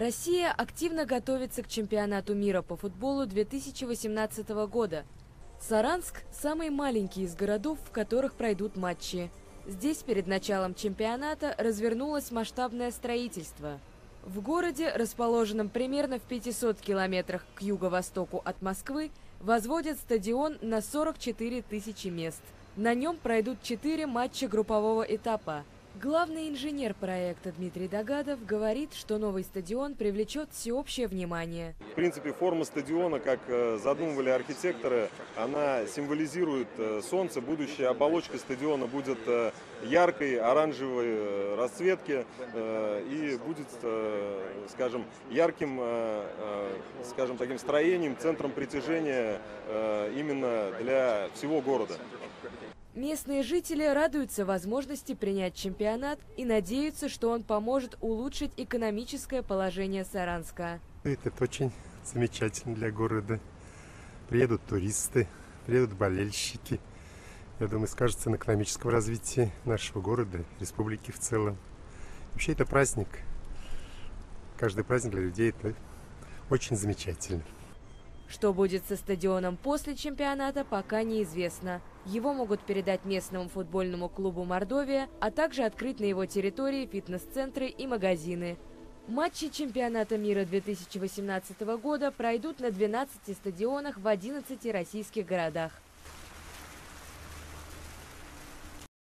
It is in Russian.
Россия активно готовится к чемпионату мира по футболу 2018 года. Саранск – самый маленький из городов, в которых пройдут матчи. Здесь перед началом чемпионата развернулось масштабное строительство. В городе, расположенном примерно в 500 километрах к юго-востоку от Москвы, возводят стадион на 44 тысячи мест. На нем пройдут 4 матча группового этапа. Главный инженер проекта Дмитрий Догадов говорит, что новый стадион привлечет всеобщее внимание. В принципе, форма стадиона, как задумывали архитекторы, она символизирует солнце. Будущая оболочка стадиона будет яркой, оранжевой расцветки и будет, скажем, ярким, скажем, таким строением, центром притяжения именно для всего города. Местные жители радуются возможности принять чемпионат и надеются, что он поможет улучшить экономическое положение Саранска. Это очень замечательно для города. Приедут туристы, приедут болельщики. Я думаю, скажется на экономическом развитии нашего города, республики в целом. Вообще это праздник. Каждый праздник для людей это очень замечательно. Что будет со стадионом после чемпионата, пока неизвестно. Его могут передать местному футбольному клубу «Мордовия», а также открыть на его территории фитнес-центры и магазины. Матчи чемпионата мира 2018 года пройдут на 12 стадионах в 11 российских городах.